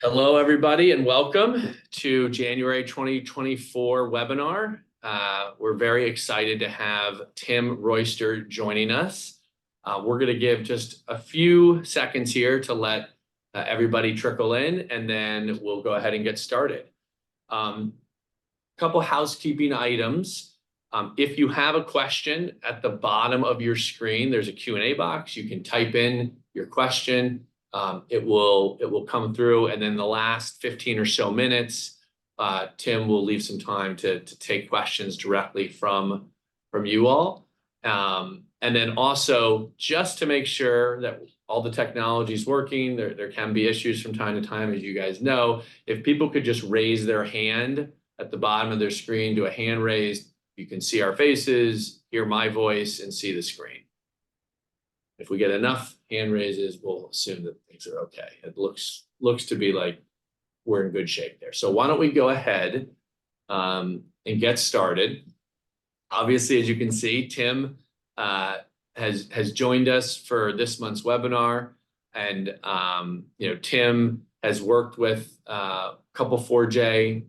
Hello, everybody, and welcome to January 2024 webinar. We're very excited to have Tim Royster joining us. We're going to give just a few seconds here to let everybody trickle in, and then we'll go ahead and get started. Couple housekeeping items. If you have a question, at the bottom of your screen, there's a Q&A box. You can type in your question. It will come through, and then the last 15 or so minutes, Tim will leave some time to take questions directly from you all. And then also, just to make sure that all the technology is working, there can be issues from time to time, as you guys know. If people could just raise their hand at the bottom of their screen, do a hand raise, you can see our faces, hear my voice, and see the screen. If we get enough hand raises, we'll assume that things are okay. It looks to be like we're in good shape there. So why don't we go ahead and get started. Obviously, as you can see, Tim has joined us for this month's webinar, and Tim has worked with a couple 4J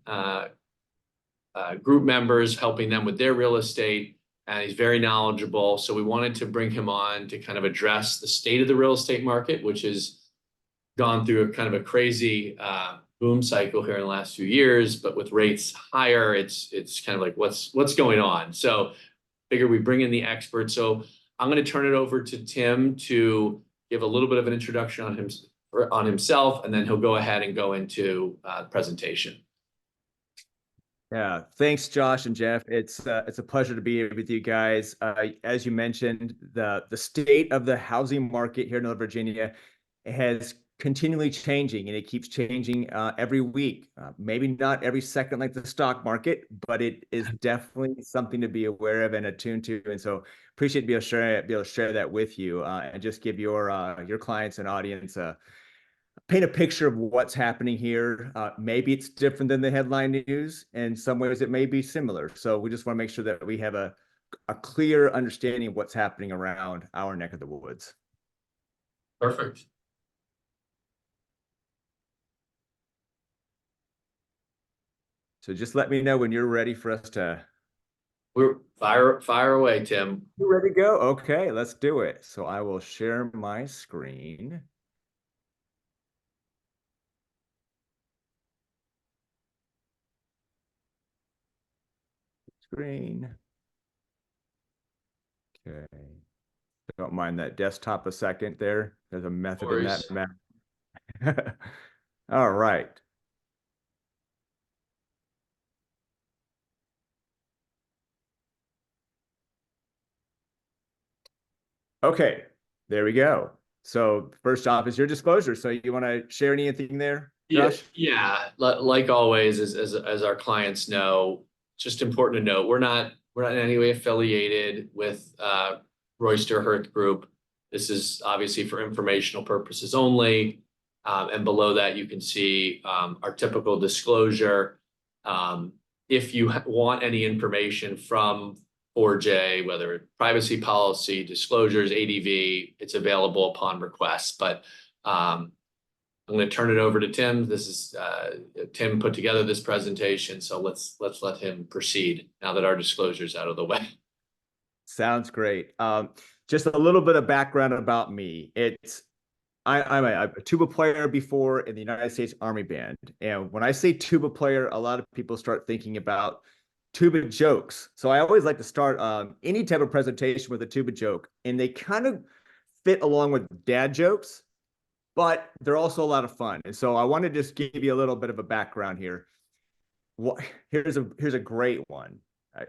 group members, helping them with their real estate. And he's very knowledgeable. So we wanted to bring him on to kind of address the state of the real estate market, which has gone through a kind of a crazy boom cycle here in the last few years. But with rates higher, it's kind of like what's going on. So figure we bring in the expert. So I'm going to turn it over to Tim to give a little bit of an introduction on himself, and then he'll go ahead and go into the presentation. Yeah, thanks, Josh and Jeff. It's a pleasure to be here with you guys. As you mentioned, the state of the housing market here in Northern Virginia has continually changing, and it keeps changing every week. Maybe not every second like the stock market, but it is definitely something to be aware of and attuned to. And so appreciate to be able to share that with you and just give your clients and audience paint a picture of what's happening here. Maybe it's different than the headline news. In some ways, it may be similar. So we just want to make sure that we have a clear understanding of what's happening around our neck of the woods. Perfect. So just let me know when you're ready for us to. We're fire away, Tim. You ready to go? Okay, let's do it. So I will share my screen. Screen. Okay. Don't mind that desktop a second there. There's a method in that map. All right. Okay, there we go. So first off is your disclosure. So you want to share anything there, Josh? Yeah. Like always, as our clients know, just important to note, we're not in any way affiliated with Royster Hearth Group. This is obviously for informational purposes only. And below that, you can see our typical disclosure. If you want any information from 4J, whether it's privacy policy, disclosures, ADV, it's available upon request. But I'm going to turn it over to Tim. This is Tim put together this presentation, so let's let him proceed now that our disclosure is out of the way. Sounds great. Just a little bit of background about me. I'm a tuba player before in the United States Army Band, and when I say tuba player, a lot of people start thinking about tuba jokes. So I always like to start any type of presentation with a tuba joke, and they kind of fit along with dad jokes, but they're also a lot of fun. And so I want to just give you a little bit of a background here. Here's a great one.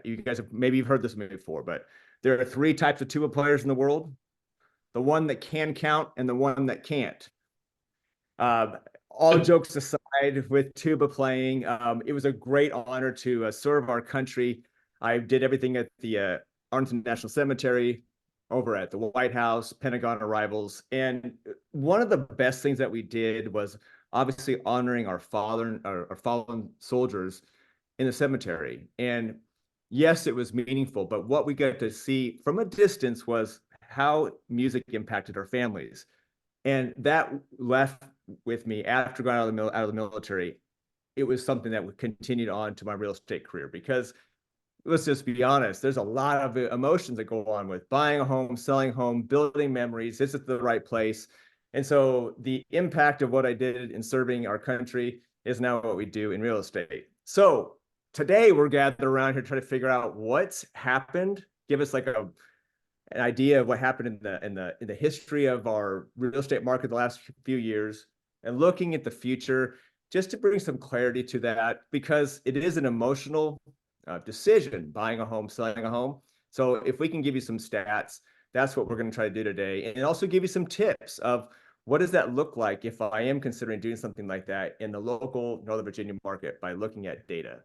You guys have maybe you've heard this movie before, but there are 3 types of tuba players in the world: the one that can count and the one that can't. All jokes aside, with tuba playing, it was a great honor to serve our country. I did everything at the Arlington National Cemetery, over at the White House, Pentagon arrivals. And one of the best things that we did was obviously honoring our fallen soldiers in the cemetery. And yes, it was meaningful, but what we got to see from a distance was how music impacted our families. And that left with me after going out of the military. It was something that would continued on to my real estate career because let's just be honest, there's a lot of emotions that go on with buying a home, selling a home, building memories. Is it the right place? And so the impact of what I did in serving our country is now what we do in real estate. So today we're gathered around here trying to figure out what's happened. Give us like an idea of what happened in the history of our real estate market the last few years, and looking at the future just to bring some clarity to that because it is an emotional decision buying a home, selling a home. So if we can give you some stats, that's what we're going to try to do today, and also give you some tips of what does that look like if I am considering doing something like that in the local Northern Virginia market by looking at data.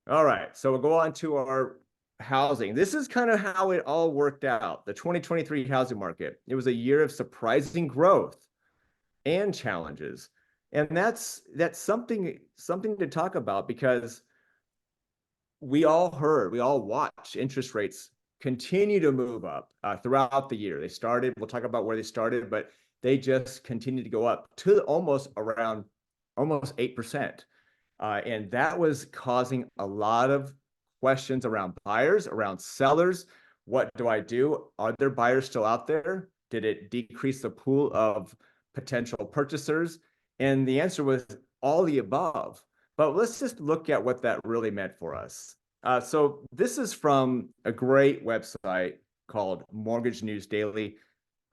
All right, so we'll go on to our housing. This is kind of how it all worked out. The 2023 housing market. It was a year of surprising growth and challenges. And that's something to talk about because we all watched interest rates continue to move up throughout the year. We'll talk about where they started, but they just continued to go up to almost 8%. And that was causing a lot of questions around buyers, around sellers. What do I do? Are there buyers still out there? Did it decrease the pool of potential purchasers? And the answer was all the above. But let's just look at what that really meant for us. So this is from a great website called Mortgage News Daily.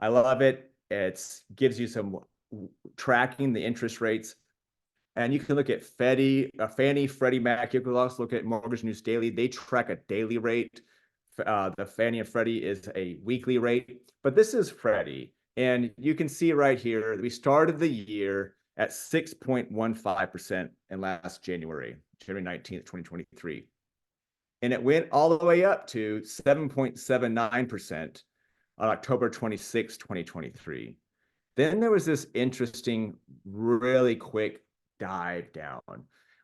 I love it. It gives you some tracking the interest rates. And you can look at Fannie, Freddie Mac. You can also look at Mortgage News Daily. They track a daily rate. The Fannie and Freddie is a weekly rate. But this is Freddie. And you can see right here, we started the year at 6.15% in last January 19th, 2023. And it went all the way up to 7.79% on October 26, 2023. Then there was this interesting, really quick dive down.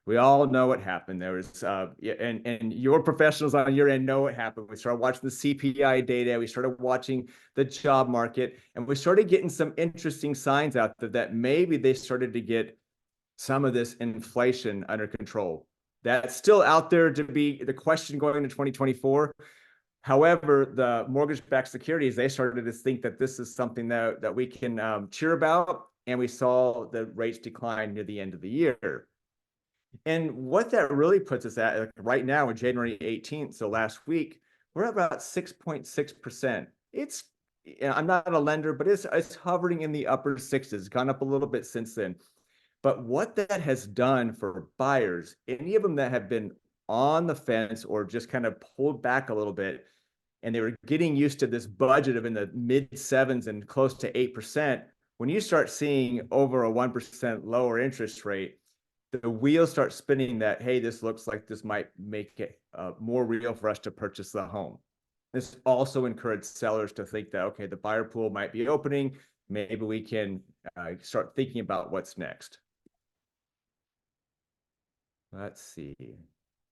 We all know what happened. There was, and your professionals on your end know what happened. We started watching the CPI data. We started watching the job market, and we started getting some interesting signs out there that maybe they started to get some of this inflation under control. That's still out there to be the question going into 2024. However, the mortgage-backed securities, they started to think that this is something that we can cheer about, and we saw the rates decline near the end of the year. And what that really puts us at, like right now, on January 18th, so last week, we're at about 6.6%. I'm not a lender, but it's hovering in the upper sixes, gone up a little bit since then. But what that has done for buyers, any of them that have been on the fence or just kind of pulled back a little bit, and they were getting used to this budget of in the mid sevens and close to 8%, when you start seeing over a 1% lower interest rate, the wheels start spinning that, hey, this looks like this might make it more real for us to purchase the home. This also encouraged sellers to think that, okay, the buyer pool might be opening. Maybe we can start thinking about what's next. Let's see.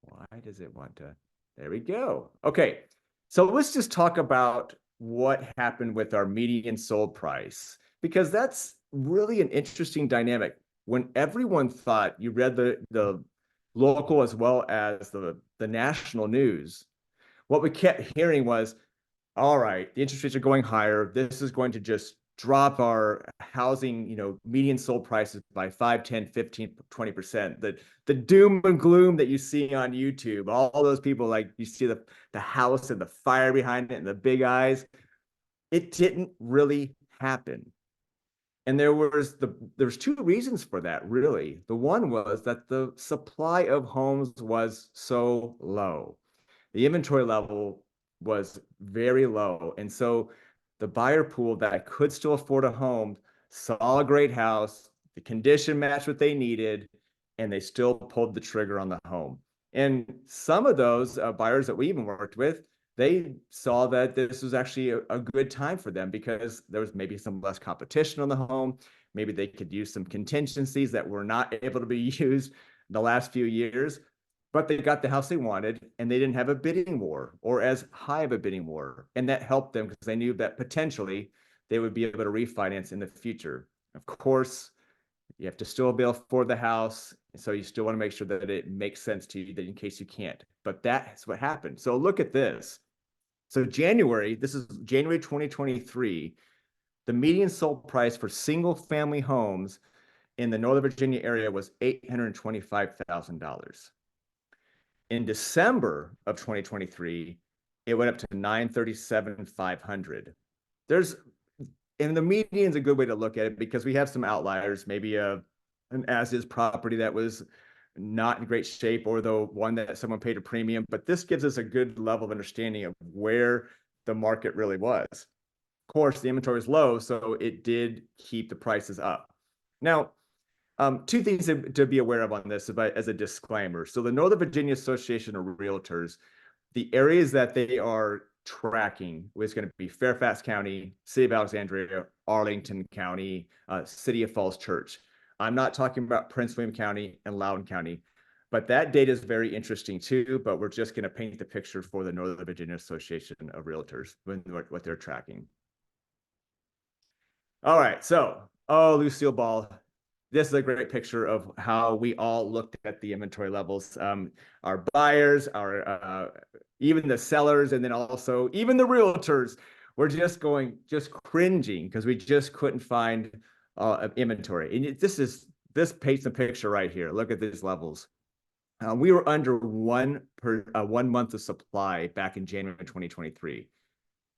Why does it want to? There we go. Okay. So let's just talk about what happened with our median sold price, because that's really an interesting dynamic. When everyone thought, you read the local as well as the national news, what we kept hearing was, all right, the interest rates are going higher. This is going to just drop our housing, median sold prices by 5, 10, 15, 20%. The doom and gloom that you see on YouTube, all those people, like you see the house and the fire behind it and the big eyes, it didn't really happen. And there's two reasons for that, really. The one was that the supply of homes was so low. The inventory level was very low. And so the buyer pool that could still afford a home saw a great house, the condition matched what they needed, and they still pulled the trigger on the home. And some of those buyers that we even worked with, they saw that this was actually a good time for them because there was maybe some less competition on the home. Maybe they could use some contingencies that were not able to be used in the last few years. but they got the house they wanted and they didn't have a bidding war or as high of a bidding war. And that helped them because they knew that potentially they would be able to refinance in the future. Of course, you have to still be able to afford the house. So you still want to make sure that it makes sense to you that in case you can't. But that's what happened. So look at this. So this is January 2023. The median sold price for single family homes in the Northern Virginia area was $825,000. In December of 2023, it went up to 937,500. There's and the median is a good way to look at it because we have some outliers, maybe an as-is property that was not in great shape or the one that someone paid a premium, but this gives us a good level of understanding of where the market really was. Of course, the inventory was low, so it did keep the prices up. Now, two things to be aware of on this as a disclaimer. So the Northern Virginia Association of Realtors, the areas that they are tracking was going to be Fairfax County, City of Alexandria, Arlington County, City of Falls Church. I'm not talking about Prince William County and Loudoun County, but that data is very interesting too, but we're just going to paint the picture for the Northern Virginia Association of Realtors, what they're tracking. All right, so, Lucille Ball, this is a great picture of how we all looked at the inventory levels. Our buyers, even the sellers, and then also even the realtors were just cringing because we just couldn't find inventory. And this paints the picture right here. Look at these levels. We were under one month of supply back in January 2023.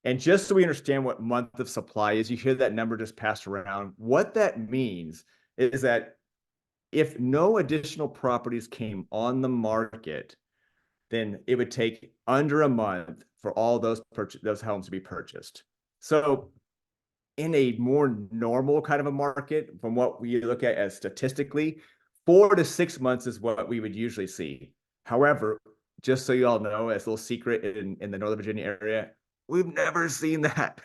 And just so we understand what month of supply is, you hear that number just passed around. What that means is that if no additional properties came on the market, then it would take under a month for all those homes to be purchased. So in a more normal kind of a market, from what we look at as statistically, 4 to 6 months is what we would usually see. However, just so you all know, as a little secret in the Northern Virginia area, we've never seen that.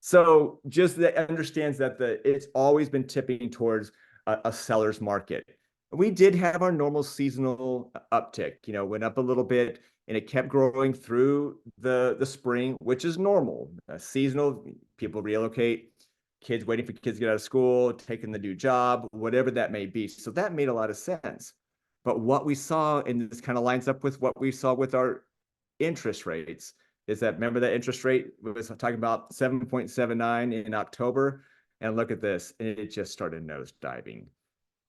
So just that understands that it's always been tipping towards a seller's market. We did have our normal seasonal uptick, went up a little bit and it kept growing through the spring, which is normal. Seasonal, people relocate, kids waiting for kids to get out of school, taking the new job, whatever that may be. So that made a lot of sense. But what we saw, and this kind of lines up with what we saw with our interest rates, is that remember that interest rate was talking about 7.79 in October, and look at this, and it just started nosediving.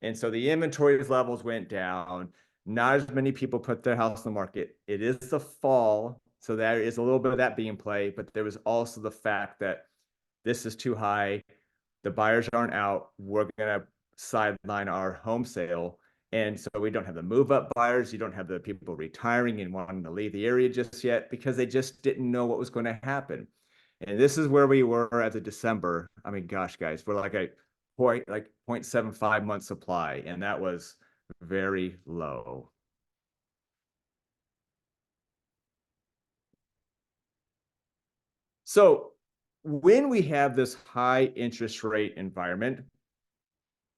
And so the inventory levels went down. Not as many people put their house on the market. It is the fall, so there is a little bit of that being played, but there was also the fact that this is too high. The buyers aren't out. We're going to sideline our home sale. And so we don't have the move up buyers. You don't have the people retiring and wanting to leave the area just yet because they just didn't know what was going to happen. And this is where we were as of December. I mean, gosh, guys, we're like a 0.75 month supply. And that was very low. So when we have this high interest rate environment,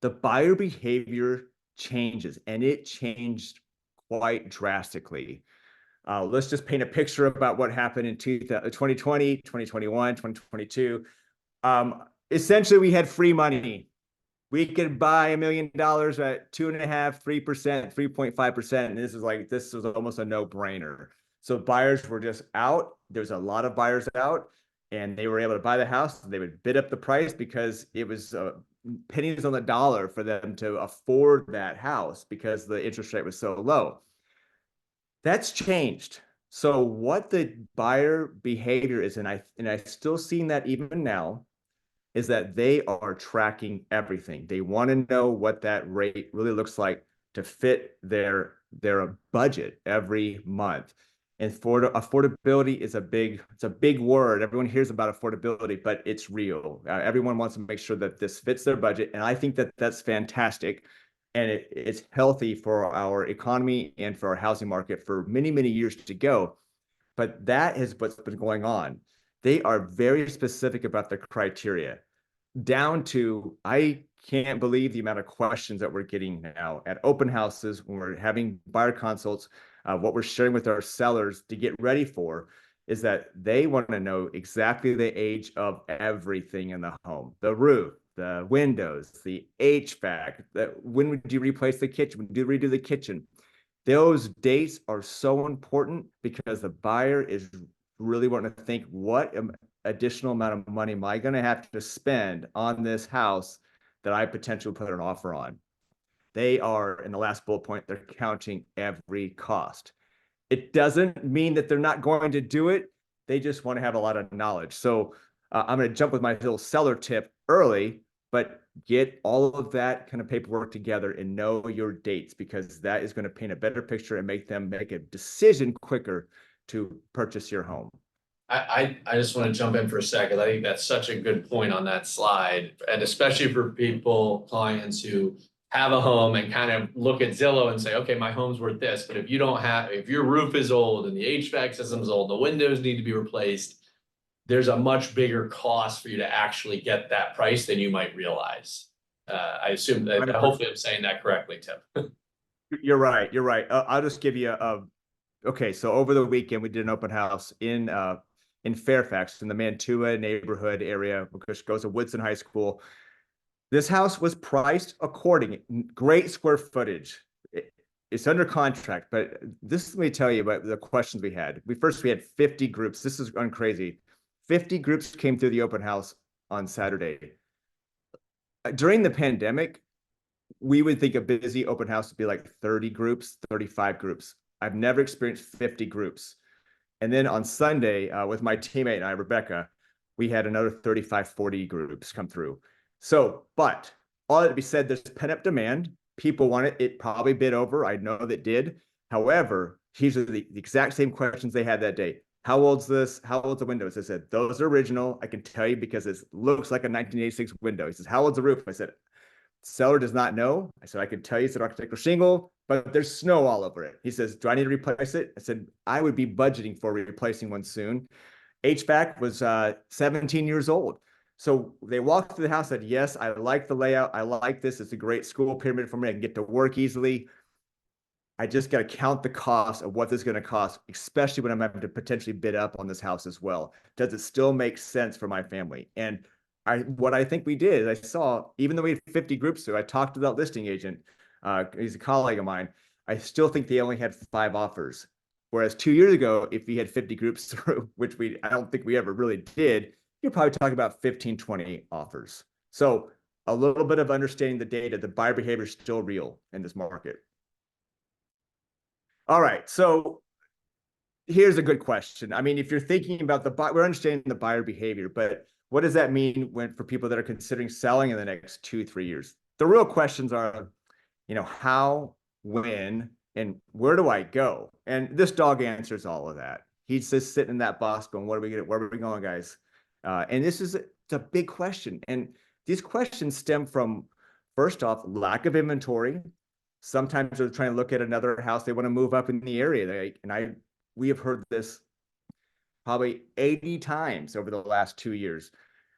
the buyer behavior changes, and it changed quite drastically. Let's just paint a picture about what happened in 2020, 2021, 2022. Essentially, we had free money. We could buy $1 million at 2.5%, 3%, 3.5%. And this was almost a no-brainer. So buyers were just out. There's a lot of buyers out, and they were able to buy the house. They would bid up the price because it was pennies on the dollar for them to afford that house because the interest rate was so low. That's changed. So what the buyer behavior is, and I still seeing that even now, is that they are tracking everything. They want to know what that rate really looks like to fit their budget every month. And affordability is it's a big word. Everyone hears about affordability, but it's real. Everyone wants to make sure that this fits their budget. And I think that that's fantastic. And it's healthy for our economy and for our housing market for many, many years to go. But that is what's been going on. They are very specific about the criteria. down to, I can't believe the amount of questions that we're getting now at open houses when we're having buyer consults. What we're sharing with our sellers to get ready for is that they want to know exactly the age of everything in the home, the roof, the windows, the HVAC, when would you replace the kitchen, when do you redo the kitchen? Those dates are so important because the buyer is really wanting to think, what additional amount of money am I going to have to spend on this house that I potentially put an offer on? They are, in the last bullet point, they're counting every cost. It doesn't mean that they're not going to do it. They just want to have a lot of knowledge. So I'm going to jump with my little seller tip early, but get all of that kind of paperwork together and know your dates, because that is going to paint a better picture and make them make a decision quicker to purchase your home. I just want to jump in for a second. I think that's such a good point on that slide. And especially for people, clients who have a home and kind of look at Zillow and say, okay, my home's worth this. But if you don't have, if your roof is old and the HVAC system's old, the windows need to be replaced, there's a much bigger cost for you to actually get that price than you might realize. I assume that, hopefully I'm saying that correctly, Tim. You're right. You're right. I'll just give you okay. So over the weekend, we did an open house in Fairfax, in the Mantua neighborhood area, which goes to Woodson High School. This house was priced according, great square footage. It's under contract, but this, let me tell you about the questions we had. We had 50 groups. This is crazy. 50 groups came through the open house on Saturday. During the pandemic, we would think a busy open house would be like 30 groups, 35 groups. I've never experienced 50 groups. And then on Sunday, with my teammate and I, Rebecca, we had another 35, 40 groups come through. So, but all that to be said, there's pent-up demand. People want it. It probably bid over. I know that did. However, these are the exact same questions they had that day. How old's this? How old's the windows? I said, those are original. I can tell you because it looks like a 1986 window. He says, how old's the roof? I said, seller does not know. I said, I can tell you it's an architectural shingle, but there's snow all over it. He says, do I need to replace it? I said, I would be budgeting for replacing one soon. HVAC was 17 years old. So they walked through the house, said, yes, I like the layout. I like this. It's a great school pyramid for me. I can get to work easily. I just got to count the cost of what this is going to cost, especially when I'm having to potentially bid up on this house as well. Does it still make sense for my family? And what I think we did is I saw, even though we had 50 groups through, I talked to that listing agent. He's a colleague of mine. I still think they only had 5 offers. Whereas 2 years ago, if we had 50 groups through, which I don't think we ever really did, you're probably talking about 15, 20 offers. So a little bit of understanding the data, the buyer behavior is still real in this market. All right, so here's a good question. I mean, if you're thinking about we're understanding the buyer behavior, but what does that mean for people that are considering selling in the next 2-3 years? The real questions are, how, when, and where do I go? And this dog answers all of that. He's just sitting in that box going, where are we going, guys? And it's a big question. And these questions stem from, first off, lack of inventory. Sometimes they're trying to look at another house. They want to move up in the area. We have heard this probably 80 times over the last 2 years.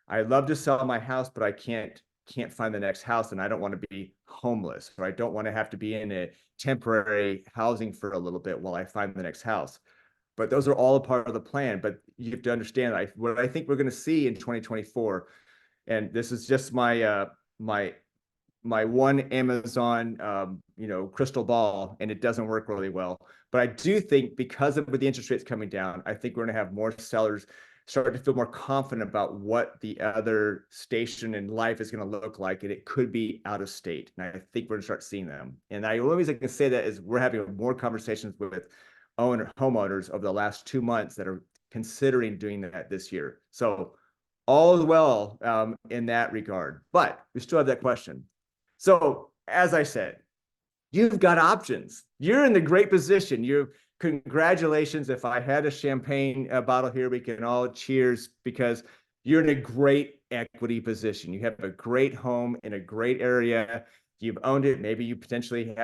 I'd love to sell my house, but I can't find the next house, and I don't want to be homeless, or I don't want to have to be in a temporary housing for a little bit while I find the next house. But those are all a part of the plan. But you have to understand, what I think we're going to see in 2024, and this is just my one Amazon, crystal ball, and it doesn't work really well. But I do think because with the interest rates coming down, I think we're going to have more sellers start to feel more confident about what the other station in life is going to look like, and it could be out of state. And I think we're going to start seeing them. And the only reason I can say that is we're having more conversations with homeowners over the last 2 months that are considering doing that this year. So all is well in that regard. But we still have that question. So, as I said, you've got options. You're in the great position. Congratulations. If I had a champagne bottle here, we can all cheers, because you're in a great equity position. You have a great home in a great area. You've owned it. Maybe you potentially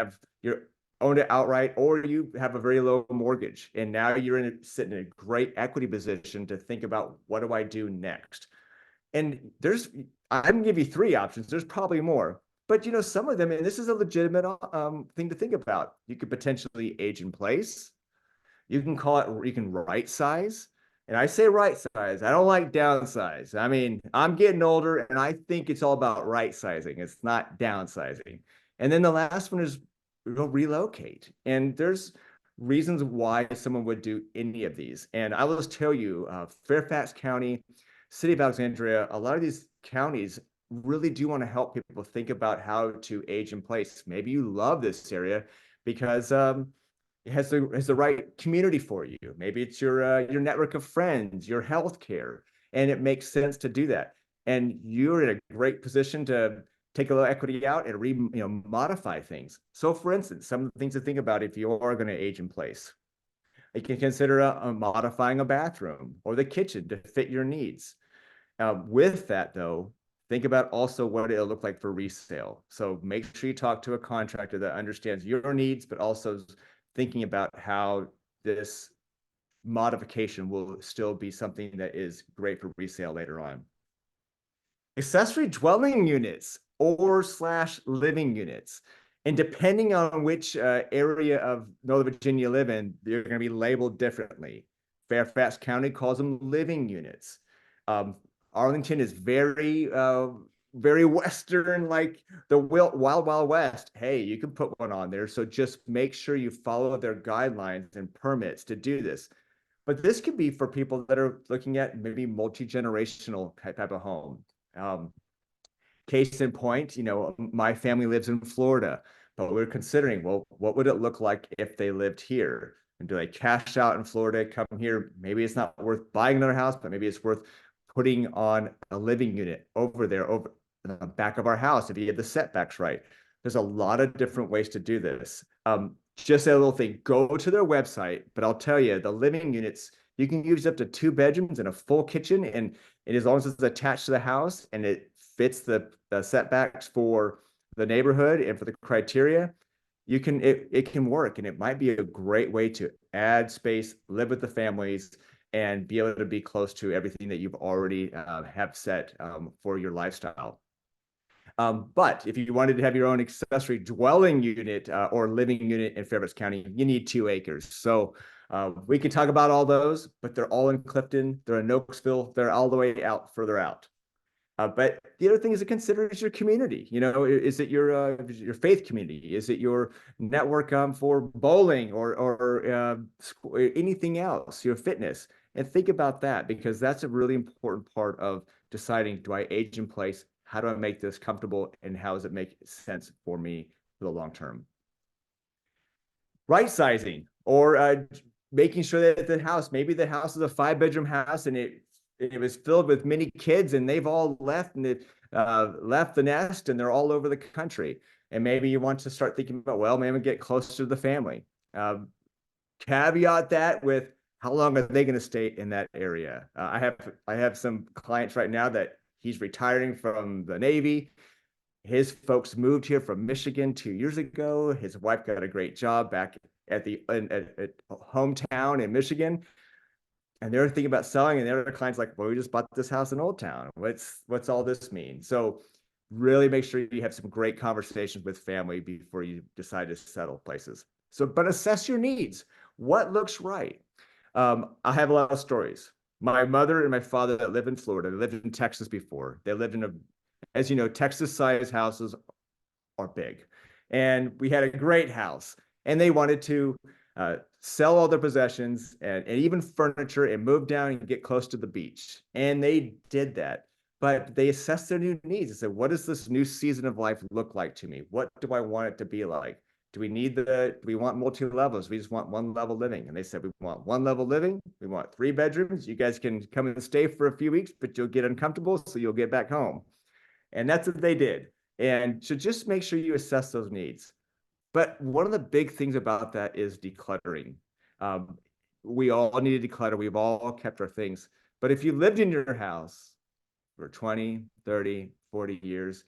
owned it outright, or you have a very low mortgage. And now you're sitting in a great equity position to think about, what do I do next? And I'm gonna give you three options. There's probably more, but some of them, and this is a legitimate thing to think about. You could potentially age in place. You can call it, you can right size. And I say right size. I don't like downsize. I mean, I'm getting older and I think it's all about right sizing. It's not downsizing. And then the last one is relocate. And there's reasons why someone would do any of these. And I will just tell you, Fairfax County, City of Alexandria, a lot of these counties really do want to help people think about how to age in place. Maybe you love this area because it has the right community for you. Maybe it's your network of friends, your healthcare, and it makes sense to do that. And you're in a great position to take a little equity out and modify things. So, for instance, some of the things to think about if you are going to age in place, you can consider modifying a bathroom or the kitchen to fit your needs. With that, though, think about also what it'll look like for resale. So make sure you talk to a contractor that understands your needs, but also thinking about how this modification will still be something that is great for resale later on. Accessory dwelling units or slash living units. And depending on which area of Northern Virginia you live in, they're going to be labeled differently. Fairfax County calls them living units. Arlington is very Western, like the Wild West. Hey, you can put one on there. So just make sure you follow their guidelines and permits to do this. But this could be for people that are looking at maybe multi-generational type of home. Um, Case in point, my family lives in Florida, but we're considering, well, what would it look like if they lived here? And do they cash out in Florida, come here? Maybe it's not worth buying another house, but maybe it's worth putting on a living unit over there, over the back of our house, if you get the setbacks right. There's a lot of different ways to do this. Just a little thing, go to their website, but I'll tell you, the living units, you can use up to 2 bedrooms and a full kitchen, and as long as it's attached to the house and it fits the setbacks for the neighborhood and for the criteria, it can work, and it might be a great way to add space, live with the families, and be able to be close to everything that you've already have set for your lifestyle. But if you wanted to have your own accessory dwelling unit or living unit in Fairfax County, you need 2 acres. So we can talk about all those, but they're all in Clifton, they're in Oaksville, they're all the way out further out. But the other thing is to consider is your community. Is it your faith community? Is it your network for bowling or anything else? Your fitness, and think about that, because that's a really important part of deciding: do I age in place? How do I make this comfortable, and how does it make sense for me for the long term? Right sizing, or making sure that maybe the house is a 5 bedroom house and it was filled with many kids and they've all left and left the nest and they're all over the country. And maybe you want to start thinking about, well, maybe get closer to the family. Caveat that with how long are they going to stay in that area? I have some clients right now that he's retiring from the Navy. His folks moved here from Michigan 2 years ago. His wife got a great job back at hometown in Michigan, and they're thinking about selling. And their clients like, well, we just bought this house in Old Town. What's all this mean? So really make sure you have some great conversations with family before you decide to settle places. So, but assess your needs. What looks right? I have a lot of stories. My mother and my father that live in Florida, they lived in Texas before. They lived in as you know, Texas-sized houses are big. And we had a great house. And they wanted to sell all their possessions and even furniture and move down and get close to the beach. And they did that. But they assessed their new needs and said, what does this new season of life look like to me? What do I want it to be like? Do we want multi-levels? We just want one level living. And they said, we want one level living. We want 3 bedrooms. You guys can come and stay for a few weeks, but you'll get uncomfortable, so you'll get back home. And that's what they did. And so just make sure you assess those needs. But one of the big things about that is decluttering. We all need to declutter. We've all kept our things. But if you lived in your house for 20, 30, 40 years,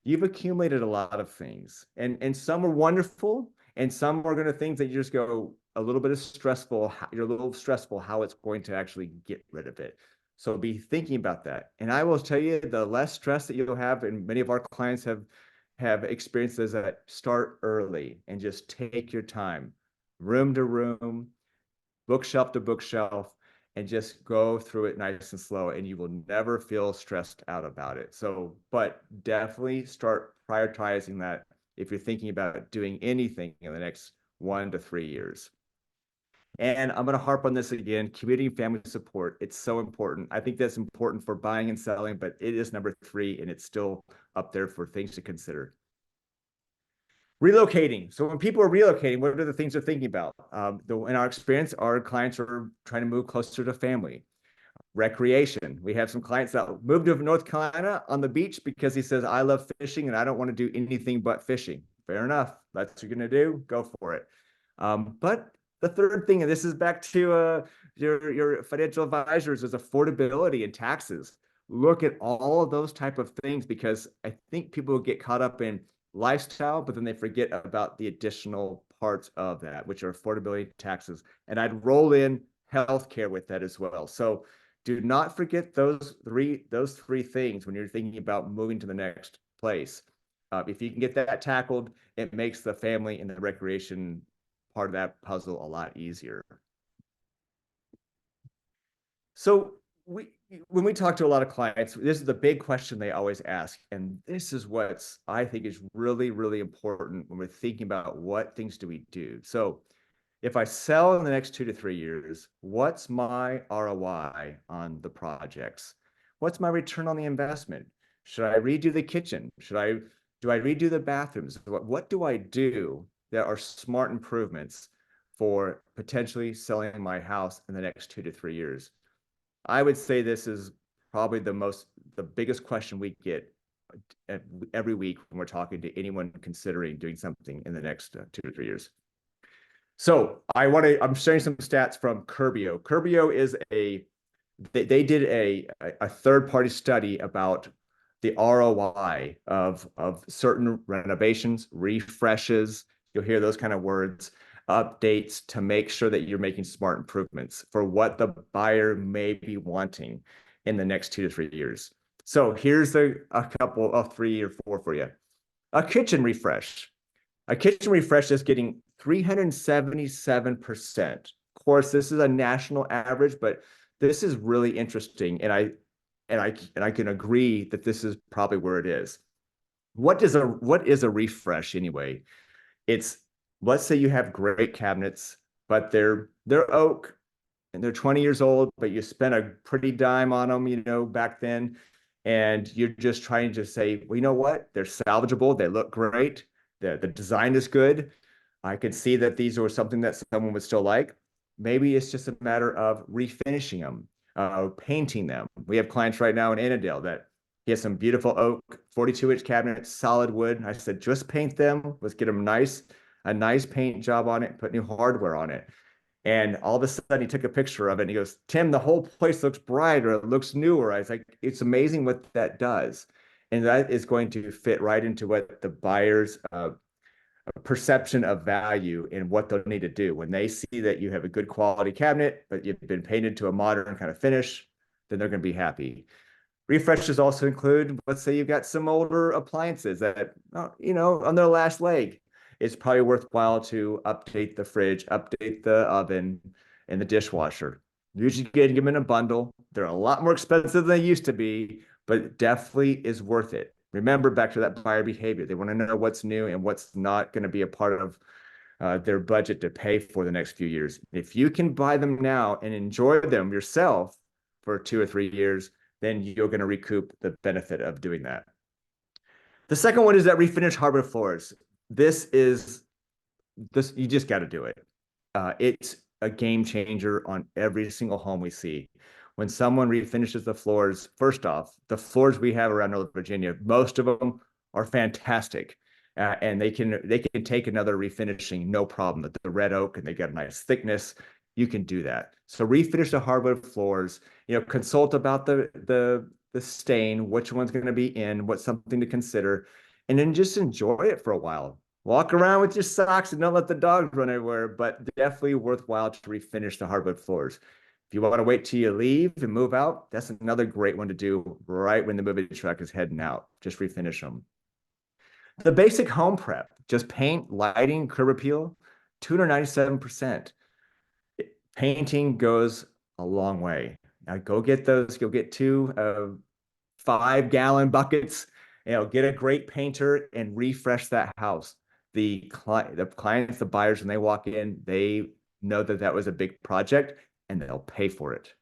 you've accumulated a lot of things. And some are wonderful, and some are going to things that you just go a little bit of stressful. You're a little stressful how it's going to actually get rid of it. So be thinking about that. And I will tell you, the less stress that you'll have, and many of our clients have experiences that start early and just take your time, room to room, bookshelf to bookshelf, and just go through it nice and slow, and you will never feel stressed out about it. So, but definitely start prioritizing that if you're thinking about doing anything in the next 1 to 3 years. And I'm going to harp on this again, community and family support. It's so important. I think that's important for buying and selling, but it is number 3, and it's still up there for things to consider. Relocating. So when people are relocating, what are the things they're thinking about? In our experience, our clients are trying to move closer to family. Recreation. We have some clients that moved to North Carolina on the beach because he says, I love fishing and I don't want to do anything but fishing. Fair enough. That's what you're going to do. Go for it. But the third thing, and this is back to your financial advisors, is affordability and taxes. Look at all of those type of things, because I think people get caught up in lifestyle, but then they forget about the additional parts of that, which are affordability, taxes. And I'd roll in healthcare with that as well. So do not forget those three things when you're thinking about moving to the next place. If you can get that tackled, it makes the family and the recreation part of that puzzle a lot easier. So when we talk to a lot of clients, this is the big question they always ask. And this is what I think is really, really important when we're thinking about what things do we do. So if I sell in the next 2 to 3 years, what's my ROI on the projects? What's my return on the investment? Should I redo the kitchen? Do I redo the bathrooms? What do I do that are smart improvements for potentially selling my house in the next 2 to 3 years? I would say this is probably the biggest question we get every week when we're talking to anyone considering doing something in the next 2 to 3 years. So I'm sharing some stats from Curbio. Curbio is they did a third-party study about the ROI of certain renovations, refreshes. You'll hear those kind of words, updates, to make sure that you're making smart improvements for what the buyer may be wanting in the next 2 to 3 years. So here's a couple of 3 or 4 for you. A kitchen refresh. A kitchen refresh is getting 377%. Of course, this is a national average, but this is really interesting, and I can agree that this is probably where it is. What is a refresh anyway? It's, let's say you have great cabinets, but they're oak and they're 20 years old, but you spent a pretty dime on them, back then, and you're just trying to say, well, you know what? They're salvageable. They look great. The design is good. I could see that these were something that someone would still like. Maybe it's just a matter of refinishing them, painting them. We have clients right now in Annandale that he has some beautiful oak 42-inch cabinets, solid wood. I said, just paint them. Let's get them a nice paint job on it, put new hardware on it. And all of a sudden he took a picture of it and he goes, Tim, the whole place looks brighter. It looks newer. I was like, it's amazing what that does. And that is going to fit right into what the buyer's perception of value and what they'll need to do. When they see that you have a good quality cabinet, but you've been painted to a modern kind of finish, then they're going to be happy. Refreshes also include, let's say you've got some older appliances that, on their last leg. It's probably worthwhile to update the fridge, update the oven, and the dishwasher. Usually give them in a bundle. They're a lot more expensive than they used to be, but it definitely is worth it. Remember, back to that buyer behavior. They want to know what's new and what's not going to be a part of their budget to pay for the next few years. If you can buy them now and enjoy them yourself for 2 or 3 years, then you're going to recoup the benefit of doing that. The second one is that refinish hardwood floors. This, you just got to do it. It's a game changer on every single home we see. When someone refinishes the floors, first off, the floors we have around Northern Virginia, most of them are fantastic. And they can take another refinishing, no problem. The red oak, and they got a nice thickness. You can do that. So refinish the hardwood floors. Consult about the stain, which one's going to be in, what's something to consider, and then just enjoy it for a while. Walk around with your socks and don't let the dogs run everywhere, but definitely worthwhile to refinish the hardwood floors. If If you want to wait till you leave and move out, that's another great one to do right when the moving truck is heading out. Just refinish them. The basic home prep, just paint, lighting, curb appeal, 297%. Painting goes a long way. Now go get those, go get two 5-gallon buckets, get a great painter and refresh that house. The clients, the buyers, when they walk in, they know that that was a big project and they'll pay for it.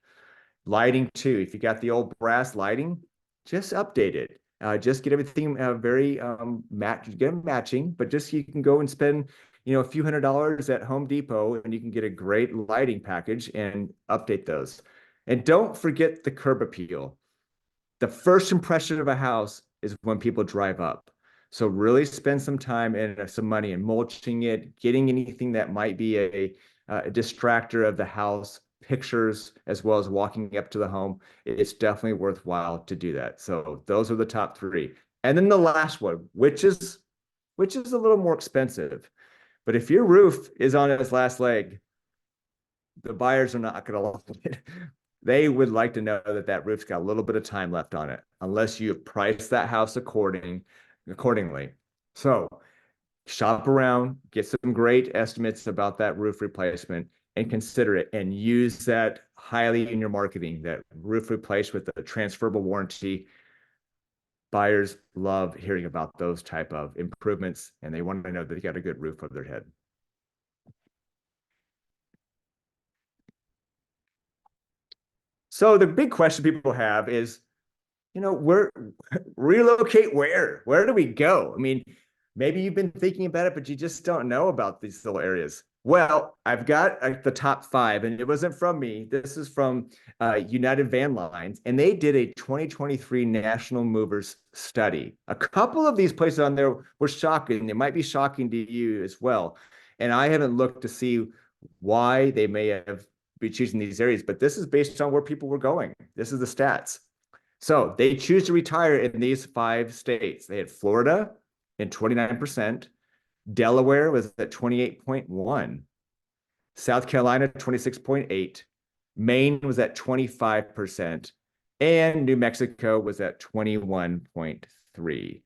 Lighting too. If you got the old brass lighting, just update it. Just get everything very get them matching, but just you can go and spend a few $100s at Home Depot and you can get a great lighting package and update those. And don't forget the curb appeal. The first impression of a house is when people drive up. So really spend some time and some money in mulching it, getting anything that might be a distractor of the house, pictures, as well as walking up to the home. It's definitely worthwhile to do that. So those are the top three. And then the last one, which is a little more expensive. But if your roof is on its last leg, the buyers are not going to like it. They would like to know that that roof's got a little bit of time left on it, unless you price that house accordingly. So shop around, get some great estimates about that roof replacement and consider it and use that highly in your marketing, that roof replaced with a transferable warranty. Buyers love hearing about those type of improvements and they want to know that they got a good roof over their head. So the big question people have is, where relocate where? Where do we go? I mean, maybe you've been thinking about it, but you just don't know about these little areas. Well, I've got the top 5, and it wasn't from me. This is from United Van Lines, and they did a 2023 National Movers study. A couple of these places on there were shocking. They might be shocking to you as well. And I haven't looked to see why they may have be choosing these areas, but this is based on where people were going. This is the stats. So they choose to retire in these 5 states. They had Florida in 29%, Delaware was at 28.1, South Carolina 26.8, Maine was at 25%, and New Mexico was at 21.3.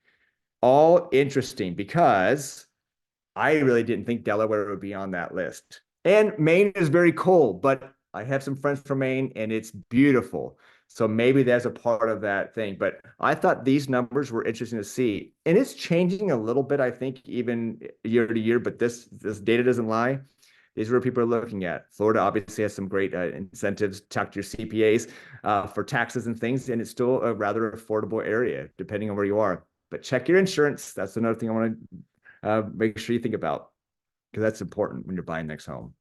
All interesting because I really didn't think Delaware would be on that list. And Maine is very cold, but I have some friends from Maine and it's beautiful. So maybe that's a part of that thing. But I thought these numbers were interesting to see. And it's changing a little bit, I think, even year to year, but this data doesn't lie. These are what people are looking at. Florida obviously has some great incentives. Talk to your CPAs for taxes and things, and it's still a rather affordable area, depending on where you are. But check your insurance. That's another thing I want to make sure you think about, because that's important when you're buying next home.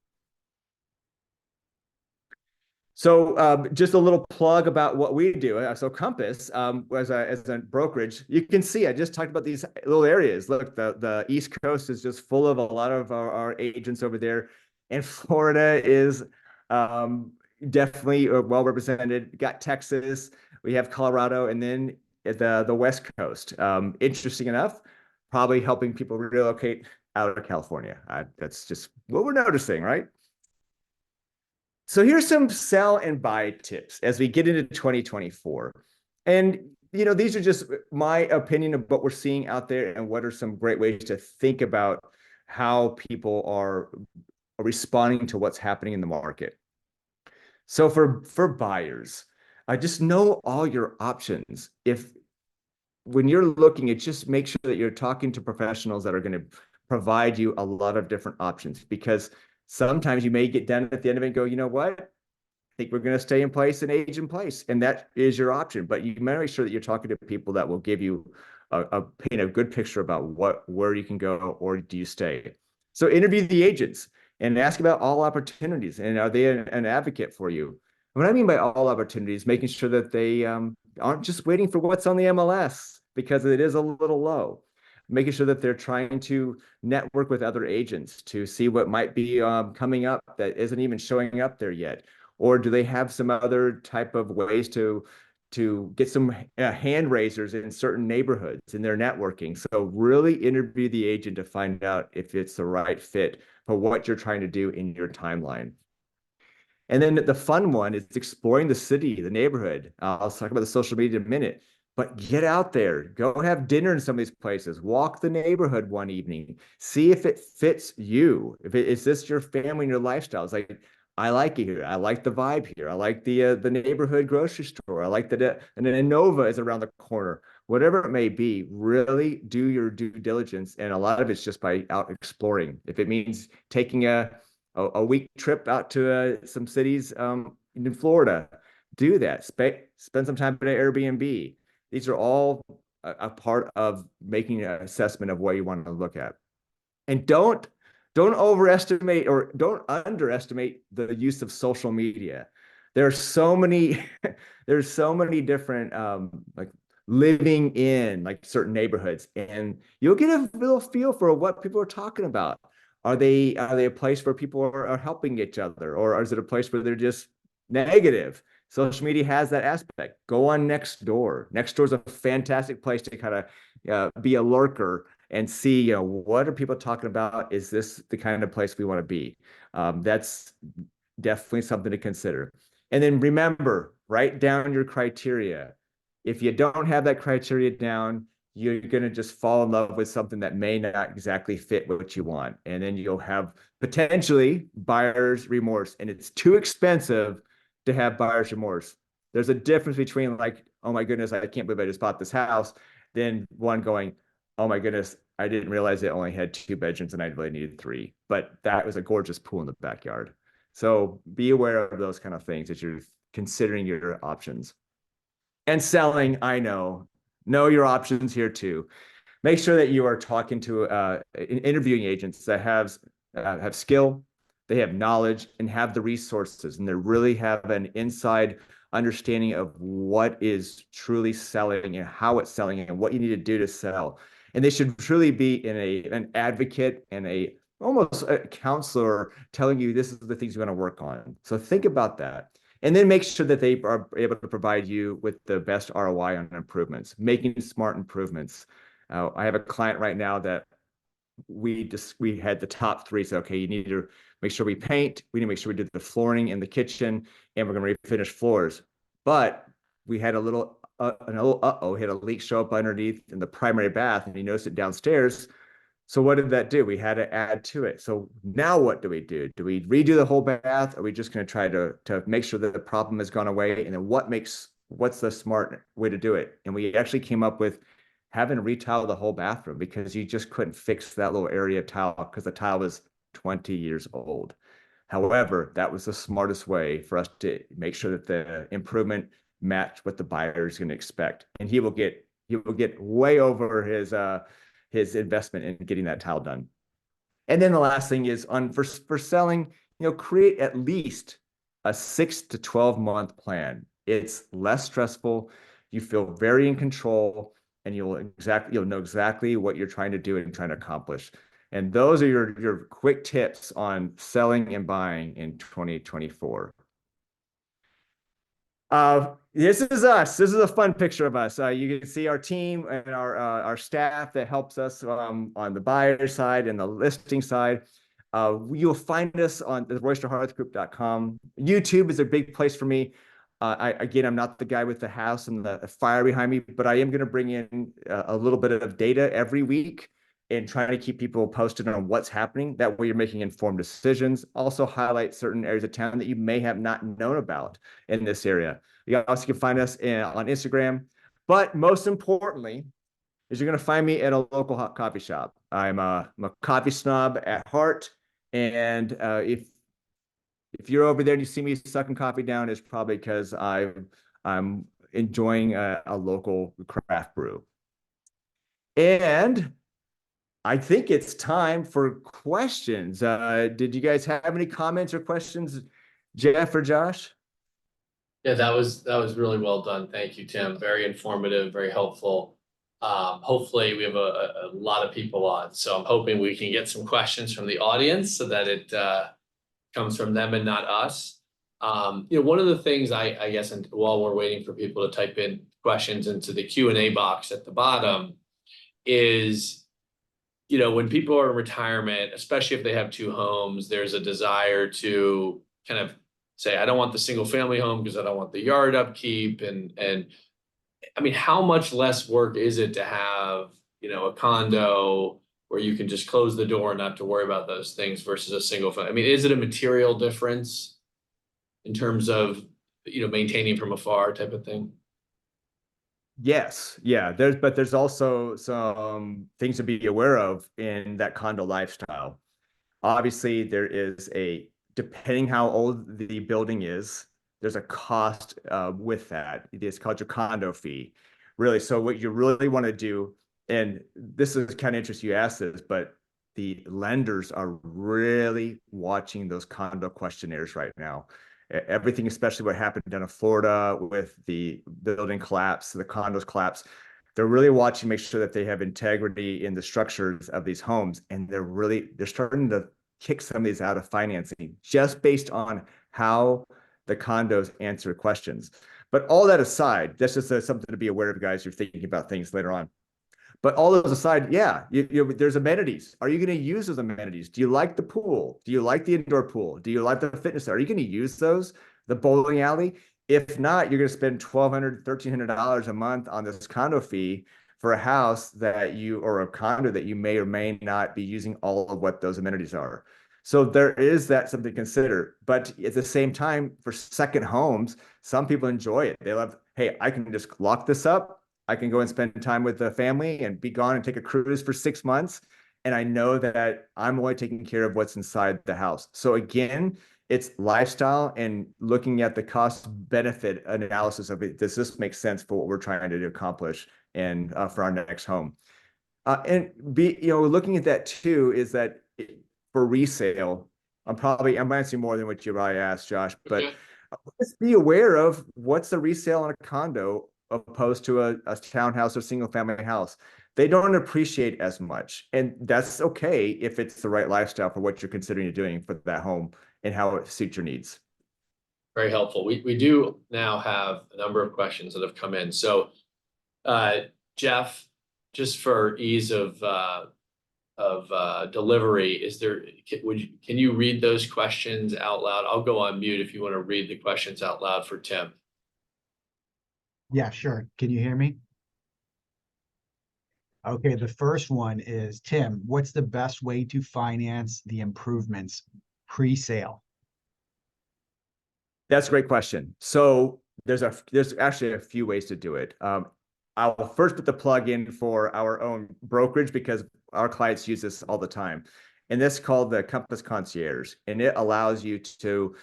So just a little plug about what we do. So Compass, as a brokerage, you can see I just talked about these little areas. Look, the East Coast is just full of a lot of our agents over there, and Florida is definitely well represented. Got Texas, we have Colorado, and then the West Coast. Interesting enough, probably helping people relocate out of California. That's just what we're noticing, right? So here's some sell and buy tips as we get into 2024. And these are just my opinion of what we're seeing out there and what are some great ways to think about how people are responding to what's happening in the market. So for buyers, I just know all your options. When you're looking at, just make sure that you're talking to professionals that are going to provide you a lot of different options, because sometimes you may get done at the end of it and go, you know what? I think we're going to stay in place and age in place. And that is your option. But you may make sure that you're talking to people that will give you paint a good picture about where you can go, or do you stay. So interview the agents and ask about all opportunities. And are they an advocate for you? And what I mean by all opportunities, making sure that they aren't just waiting for what's on the MLS, because it is a little low. Making sure that they're trying to network with other agents to see what might be coming up that isn't even showing up there yet. Or do they have some other type of ways to get some hand raisers in certain neighborhoods in their networking? So really interview the agent to find out if it's the right fit for what you're trying to do in your timeline. And then the fun one is exploring the city, the neighborhood. I'll talk about the social media in a minute, but get out there, go have dinner in some of these places, walk the neighborhood one evening, see if it fits you. If it is this your family and your lifestyle? It's like, I like it here. I like the vibe here. I like the neighborhood grocery store. I like and then Innova is around the corner. Whatever it may be, really do your due diligence. And a lot of it's just by out exploring. If it means taking a week trip out to some cities in Florida, do that. Spend some time at an Airbnb. These are all a part of making an assessment of what you want to look at. And don't overestimate or don't underestimate the use of social media. There are so many there's so many different like living in like certain neighborhoods, and you'll get a real feel for what people are talking about. Are they a place where people are helping each other, or is it a place where they're just negative? Social media has that aspect. Go on Nextdoor. Nextdoor is a fantastic place to kind of be a lurker and see, what are people talking about? Is this the kind of place we want to be? That's definitely something to consider. And then remember, write down your criteria. If you don't have that criteria down, you're going to just fall in love with something that may not exactly fit what you want. And then you'll have potentially buyer's remorse. And it's too expensive to have buyer's remorse. There's a difference between like, oh my goodness, I can't believe I just bought this house, then one going, oh my goodness, I didn't realize it only had 2 bedrooms and I really needed 3. But that was a gorgeous pool in the backyard. So be aware of those kind of things as you're considering your options. And selling, I know your options here too. Make sure that you are talking to interviewing agents that have skill, they have knowledge, and have the resources, and they really have an inside understanding of what is truly selling and how it's selling and what you need to do to sell. And they should truly be in an advocate and almost a counselor telling you this is the things you want to work on. So think about that. And then make sure that they are able to provide you with the best ROI on improvements, making smart improvements. I have a client right now that we had the top 3. So, okay, you need to make sure we paint, we need to make sure we do the flooring in the kitchen, and we're going to refinish floors. But we had an uh-oh, had a leak show up underneath in the primary bath, and he noticed it downstairs. So what did that do? We had to add to it. So now what do we do? Do we redo the whole bath? Or are we just going to try to make sure that the problem has gone away? And then what's the smart way to do it? And we actually came up with having to retile the whole bathroom because you just couldn't fix that little area of tile because the tile was 20 years old. However, that was the smartest way for us to make sure that the improvement matched what the buyer is going to expect. And he will get way over his investment in getting that tile done. And then the last thing is for selling, create at least a 6 to 12 month plan. It's less stressful. You feel very in control, and you'll know exactly what you're trying to do and trying to accomplish. And those are your quick tips on selling and buying in 2024. This is us. This is a fun picture of us. You can see our team and our staff that helps us on the buyer side and the listing side. You'll find us on the RoysterHearthGroup.com. YouTube is a big place for me. I'm not the guy with the house and the fire behind me, but I am going to bring in a little bit of data every week and trying to keep people posted on what's happening. That way you're making informed decisions. Also highlight certain areas of town that you may have not known about in this area. You also can find us on Instagram. But most importantly, is you're going to find me at a local coffee shop. I'm a coffee snob at heart. And if you're over there and you see me sucking coffee down, it's probably because I'm enjoying a local craft brew. And I think it's time for questions. Did you guys have any comments or questions, Jeff or Josh? Yeah, that was really well done. Thank you, Tim. Very informative, very helpful. Hopefully we have a lot of people on, so I'm hoping we can get some questions from the audience so that it comes from them and not us. One of the things I guess, and while we're waiting for people to type in questions into the Q&A box at the bottom, is when people are in retirement, especially if they have 2 homes, there's a desire to kind of say, I don't want the single family home because I don't want the yard upkeep. And I mean, how much less work is it to have, a condo where you can just close the door and not have to worry about those things versus a single family? I mean, is it a material difference in terms of, maintaining from afar type of thing? Yes, yeah. There's also some things to be aware of in that condo lifestyle. Obviously, there is depending how old the building is, there's a cost with that. It is called your condo fee, really. So what you really want to do, and this is kind of interesting you asked this, but the lenders are really watching those condo questionnaires right now. Everything, especially what happened down in Florida with the building collapse, the condos collapse, they're really watching, make sure that they have integrity in the structures of these homes, and they're starting to kick some of these out of financing just based on how the condos answer questions. But all that aside, that's just something to be aware of, guys. You're thinking about things later on. But all those aside, yeah, there's amenities. Are you going to use those amenities? Do you like the pool? Do you like the indoor pool? Do you like the fitness? Are you going to use those? The bowling alley? If not, you're going to spend $1,200, $1,300 a month on this condo fee for a house or a condo that you may or may not be using all of what those amenities are. So there is that something to consider. But at the same time, for second homes, some people enjoy it. They love, hey, I can just lock this up. I can go and spend time with the family and be gone and take a cruise for 6 months. And I know that I'm only taking care of what's inside the house. So again, it's lifestyle and looking at the cost benefit analysis of it. Does this make sense for what we're trying to accomplish and for our next home? And looking at that too, is that for resale, I'm answering more than what you probably asked, Josh, but just be aware of what's the resale on a condo opposed to a townhouse or single family house. They don't appreciate as much. And that's okay if it's the right lifestyle for what you're considering doing for that home and how it suits your needs. Very helpful. We do now have a number of questions that have come in. So, Jeff, just for ease of delivery, can you read those questions out loud? I'll go on mute if you want to read the questions out loud for Tim. Yeah, sure. Can you hear me? Okay, the first one is, Tim, what's the best way to finance the improvements pre-sale? That's a great question. So there's actually a few ways to do it. I'll first put the plug in for our own brokerage because our clients use this all the time. And this is called the Compass Concierge. And it allows you to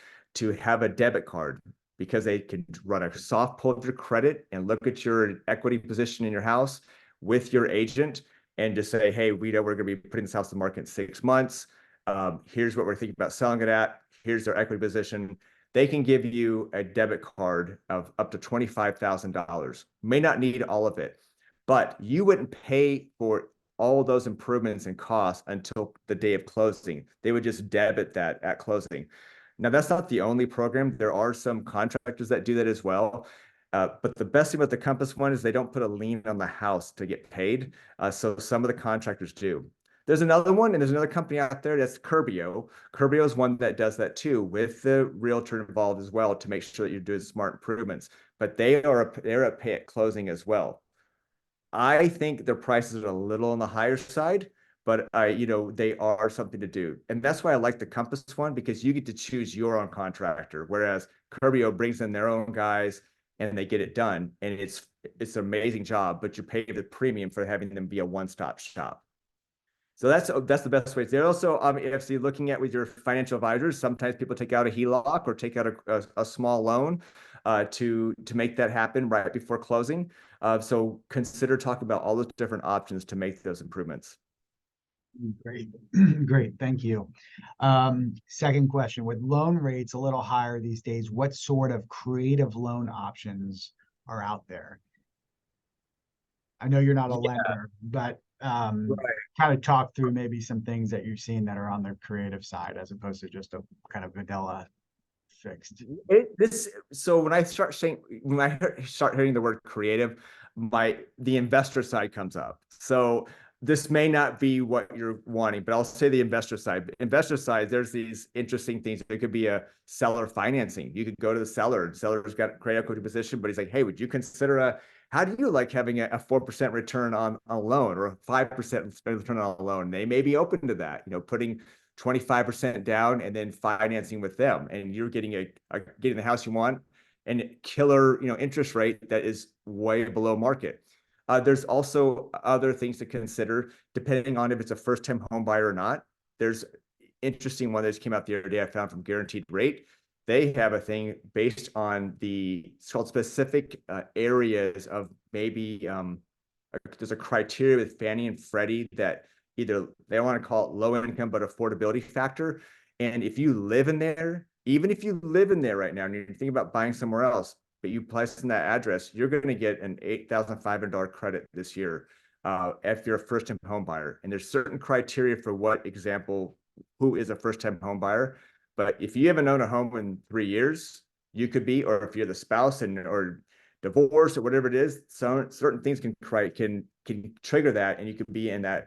have a debit card because they can run a soft pull of your credit and look at your equity position in your house with your agent and just say, hey, we know we're going to be putting this house to market in 6 months. Here's what we're thinking about selling it at. Here's their equity position. They can give you a debit card of up to $25,000. May not need all of it, but you wouldn't pay for all those improvements and costs until the day of closing. They would just debit that at closing. Now, that's not the only program. There are some contractors that do that as well. But the best thing about the Compass one is they don't put a lien on the house to get paid. So some of the contractors do. There's another one, and there's another company out there that's Curbio. Curbio is one that does that too, with the realtor involved as well to make sure that you're doing smart improvements. But they're a pay at closing as well. I think their prices are a little on the higher side, but they are something to do. And that's why I like the Compass one, because you get to choose your own contractor, whereas Curbio brings in their own guys and they get it done. And it's an amazing job, but you pay the premium for having them be a one-stop shop. So that's the best way. They're also obviously looking at with your financial advisors. Sometimes people take out a HELOC or take out a small loan to make that happen right before closing. So consider talking about all the different options to make those improvements. Great. Great. Thank you. Second question, with loan rates a little higher these days, what sort of creative loan options are out there? I know you're not a lender, but kind of talk through maybe some things that you've seen that are on the creative side as opposed to just a kind of vanilla fixed. So when I start hearing the word creative, the investor side comes up. So this may not be what you're wanting, but I'll say the investor side. Investor side, there's these interesting things. It could be a seller financing. You could go to the seller. Seller's got a great equity position, but he's like, hey, would you consider how do you like having a 4% return on a loan or a 5% return on a loan? They may be open to that, putting 25% down and then financing with them. And you're getting getting the house you want and killer, interest rate that is way below market. There's also other things to consider depending on if it's a first-time home buyer or not. There's interesting one that just came out the other day I found from Guaranteed Rate. They have a thing based on it's called specific areas of maybe there's a criteria with Fannie and Freddie that either they want to call it low income but affordability factor. And if you live in there, even if you live in there right now and you're thinking about buying somewhere else, but you place in that address, you're going to get an $8,500 credit this year if you're a first-time home buyer. And there's certain criteria for who is a first-time home buyer. But if you haven't owned a home in 3 years, you could be, or if you're the spouse or divorce or whatever it is, certain things can trigger that, and you could be in that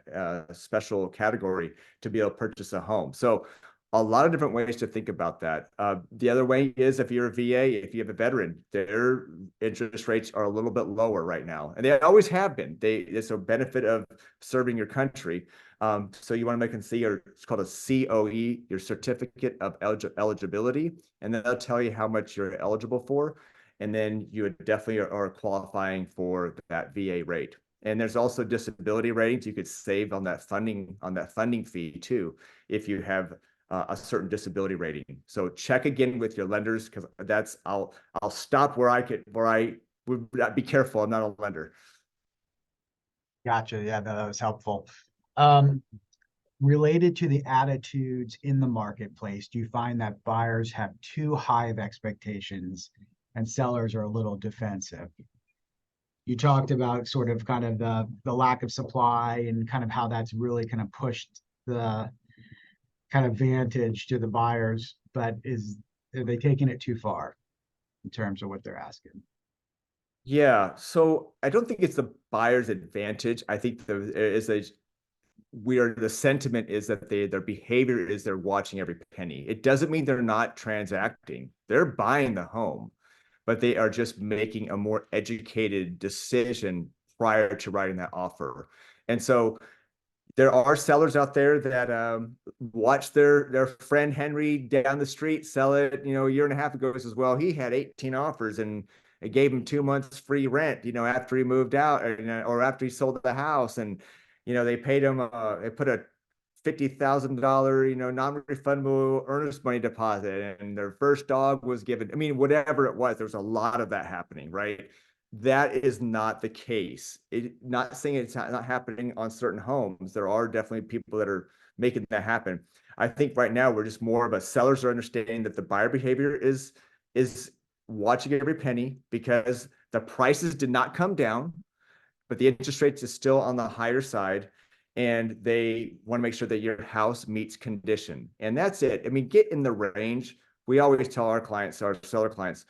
special category to be able to purchase a home. So a lot of different ways to think about that. The other way is if you're a VA, if you have a veteran, their interest rates are a little bit lower right now. And they always have been. It's a benefit of serving your country. So you want to make and see it's called a COE, your certificate of eligibility. And then they'll tell you how much you're eligible for. And then you definitely are qualifying for that VA rate. And there's also disability ratings. You could save on that funding fee too, if you have a certain disability rating. So check again with your lenders, because I'll stop where I would be careful. I'm not a lender. Gotcha. Yeah, that was helpful. Related to the attitudes in the marketplace, do you find that buyers have too high of expectations and sellers are a little defensive? You talked about sort of kind of the lack of supply and kind of how that's really kind of pushed the kind of advantage to the buyers, but are they taking it too far in terms of what they're asking? Yeah, so I don't think it's the buyer's advantage. I think the sentiment is that their behavior is they're watching every penny. It doesn't mean they're not transacting. They're buying the home, but they are just making a more educated decision prior to writing that offer. And so there are sellers out there that watch their friend Henry down the street sell it, a year and a half ago. Says, well, he had 18 offers and it gave him 2 months free rent, after he moved out or after he sold the house. And, they paid him, they put a $50,000, non-refundable earnest money deposit, and their first dog was given. I mean, whatever it was, there was a lot of that happening, right? That is not the case. Not saying it's not happening on certain homes. There are definitely people that are making that happen. I think right now we're just more of sellers are understanding that the buyer behavior is watching every penny because the prices did not come down, but the interest rates is still on the higher side. And they want to make sure that your house meets condition. And that's it. I mean, get in the range. We always tell our seller clients,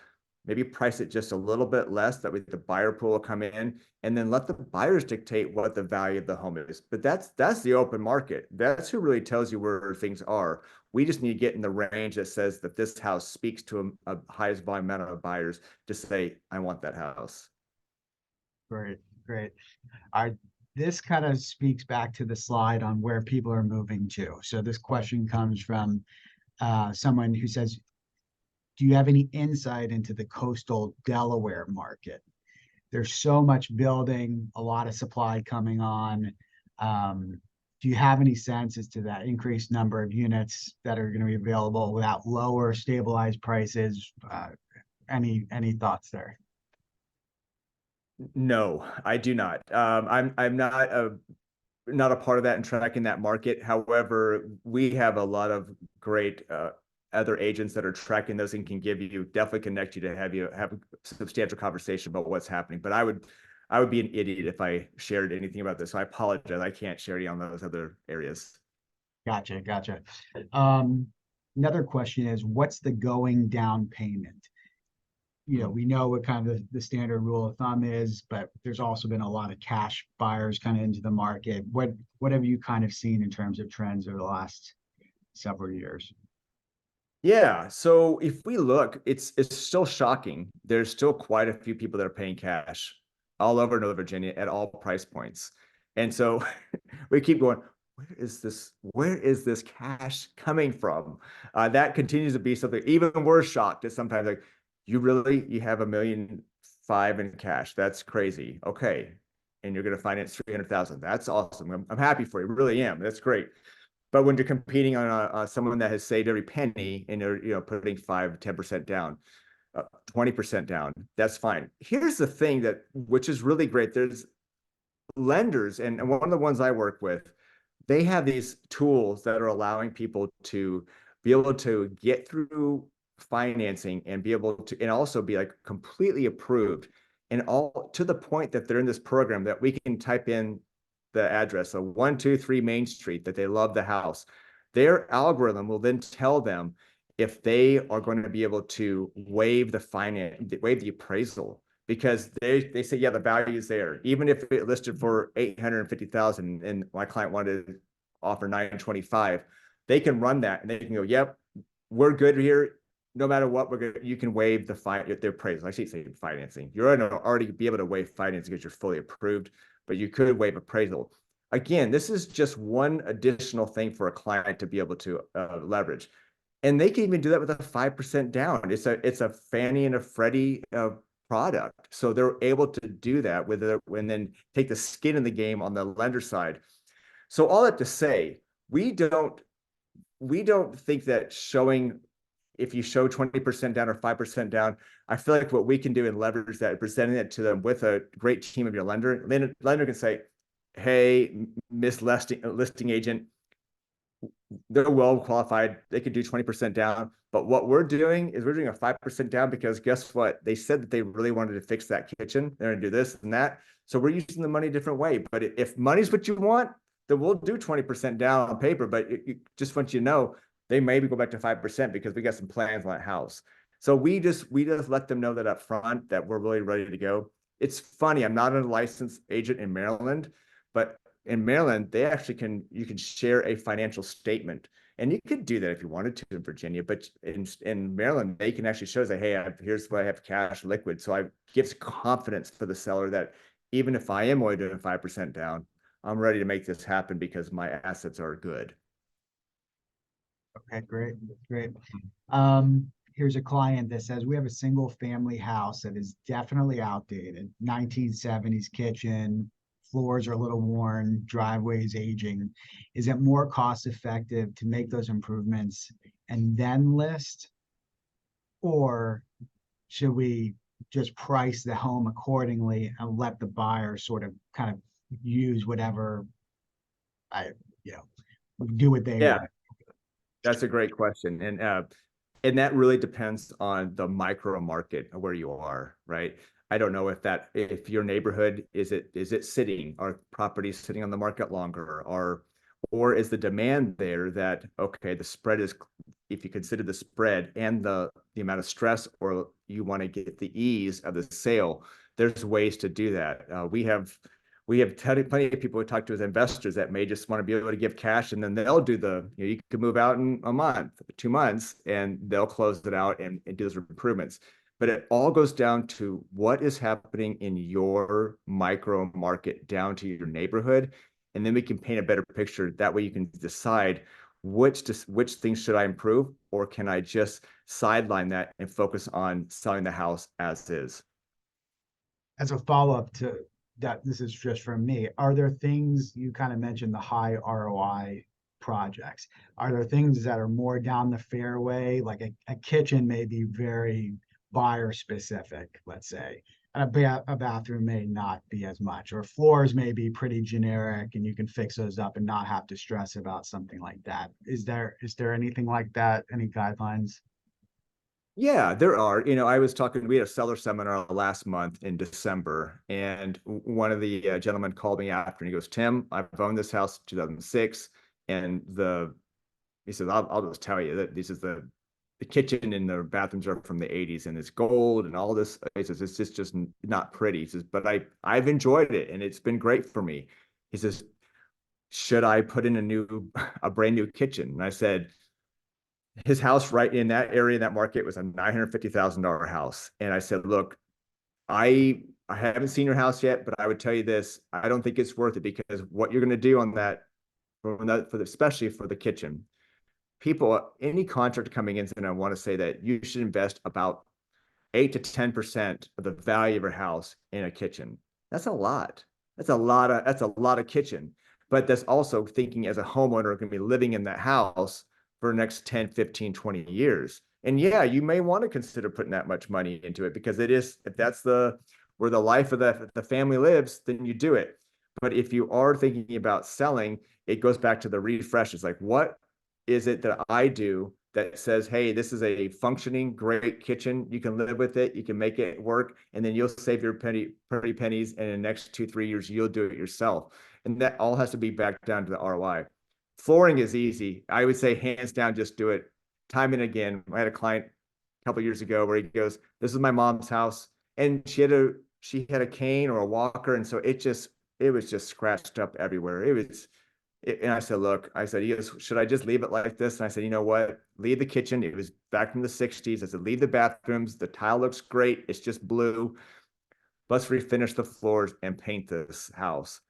maybe price it just a little bit less, that way the buyer pool will come in, and then let the buyers dictate what the value of the home is. But that's the open market. That's who really tells you where things are. We just need to get in the range that says that this house speaks to a highest volume amount of buyers to say, I want that house. Great. This kind of speaks back to the slide on where people are moving to. So this question comes from someone who says, do you have any insight into the coastal Delaware market? There's so much building, a lot of supply coming on. Do you have any sense as to that increased number of units that are going to be available without lower stabilized prices? Any thoughts there? No, I do not. I'm not a part of that and tracking that market. However, we have a lot of great other agents that are tracking those and can definitely connect you to have a substantial conversation about what's happening. But I would be an idiot if I shared anything about this. So I apologize. I can't share any on those other areas. Gotcha. Another question is, what's the going down payment? we know what kind of the standard rule of thumb is, but there's also been a lot of cash buyers kind of into the market. What have you kind of seen in terms of trends over the last several years? Yeah. So if we look, it's still shocking. There's still quite a few people that are paying cash all over Northern Virginia at all price points. And so we keep going, where is this cash coming from? That continues to be something even we're shocked at sometimes like, you have $1.5 million in cash. That's crazy. Okay. And you're going to finance 300,000. That's awesome. I'm happy for you. Really am. That's great. But when you're competing on someone that has saved every penny and you're putting 5-10% down, 20% down, that's fine. Here's the thing which is really great. There's lenders, and one of the ones I work with, they have these tools that are allowing people to be able to get through financing and be able to, and also be like completely approved, and all to the point that they're in this program that we can type in the address, so 123 Main Street, that they love the house. Their algorithm will then tell them if they are going to be able to waive the appraisal, because they say, yeah, the value is there. Even if it listed for 850,000 and my client wanted to offer 925, they can run that and they can go, yep, we're good here. No matter what, you can waive their appraisal. I should say financing. You're going to already be able to waive financing because you're fully approved, but you could waive appraisal. Again, this is just one additional thing for a client to be able to leverage. And they can even do that with a 5% down. It's a Fannie and a Freddie product. So they're able to do that and then take the skin in the game on the lender side. So all that to say, we don't think that if you show 20% down or 5% down, I feel like what we can do and leverage that, presenting it to them with a great team of your lender, lender can say, hey, Miss listing agent, they're well qualified. They could do 20% down. But what we're doing is we're doing a 5% down because guess what? They said that they really wanted to fix that kitchen. They're going to do this and that. So we're using the money a different way. But if money's what you want, then we'll do 20% down on paper. But just want you to know, they maybe go back to 5% because we got some plans on that house. So we just let them know that up front that we're really ready to go. It's funny. I'm not a licensed agent in Maryland, but in Maryland, you can share a financial statement, and you could do that if you wanted to in Virginia, but in Maryland, they can actually show that, hey, here's what I have cash liquid. So it gives confidence for the seller that even if I am only doing 5% down, I'm ready to make this happen because my assets are good. Okay, great. Here's a client that says we have a single family house that is definitely outdated, 1970s kitchen, floors are a little worn, driveways aging. Is it more cost effective to make those improvements and then list? Or should we just price the home accordingly and let the buyer sort of kind of use whatever do what they Yeah, want? that's a great question. And that really depends on the micro market where you are, right? I don't know if your neighborhood is it sitting, are properties sitting on the market longer, or is the demand there that, okay, the spread is, if you consider the spread and the amount of stress, or you want to get the ease of the sale, there's ways to do that. We have plenty of people who talk to as investors that may just want to be able to give cash, and then they'll do you can move out in a month, 2 months, and they'll close it out and do those improvements. But it all goes down to what is happening in your micro market down to your neighborhood. And then we can paint a better picture. That way you can decide which things should I improve, or can I just sideline that and focus on selling the house as is. As a follow-up to that, this is just from me. Are there things you kind of mentioned the high ROI projects? Are there things that are more down the fairway? Like a kitchen may be very buyer specific, let's say. A bathroom may not be as much, or floors may be pretty generic and you can fix those up and not have to stress about something like that. Is there anything like that? Any guidelines? Yeah, there are. I was talking, we had a seller seminar last month in December, and one of the gentlemen called me after and he goes, Tim, I've owned this house in 2006. And he says, I'll just tell you that this is the kitchen and the bathrooms are from the 80s and it's gold and all this. He says, it's just not pretty. He says, but I've enjoyed it and it's been great for me. He says, should I put in a brand new kitchen? And I said, his house right in that area, that market was a $950,000 house. And I said, look, I haven't seen your house yet, but I would tell you this, I don't think it's worth it because what you're going to do on that, especially for the kitchen, people, any contractor coming in, and I want to say that you should invest about 8 to 10% of the value of your house in a kitchen. That's a lot. That's a lot of kitchen. But that's also thinking as a homeowner going to be living in that house for the next 10, 15, 20 years. And yeah, you may want to consider putting that much money into it because it is, if that's where the life of the family lives, then you do it. But if you are thinking about selling, it goes back to the refresh. It's like, what is it that I do that says, hey, this is a functioning, great kitchen. You can live with it. You can make it work. And then you'll save your pretty pennies. And in the next 2-3 years, you'll do it yourself. And that all has to be back down to the ROI. Flooring is easy. I would say hands down, just do it time and again. I had a client a couple of years ago where he goes, this is my mom's house. And she had a cane or a walker. And so it was just scratched up everywhere. And I said, look, he goes, should I just leave it like this? And I said, you know what? Leave the kitchen. It was back from the 60s. I said, leave the bathrooms. The tile looks great. It's just blue. Let's refinish the floors and paint this house.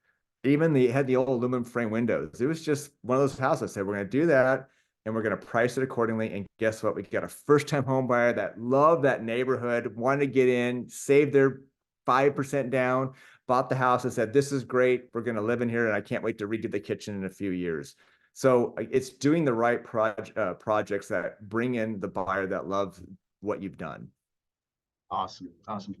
Even had the old aluminum frame windows. It was just one of those houses. I said, we're going to do that and we're going to price it accordingly. And guess what? We got a first-time home buyer that loved that neighborhood, wanted to get in, save their 5% down, bought the house and said, this is great. We're going to live in here. And I can't wait to redo the kitchen in a few years. So it's doing the right projects that bring in the buyer that loves what you've done. Awesome. Awesome.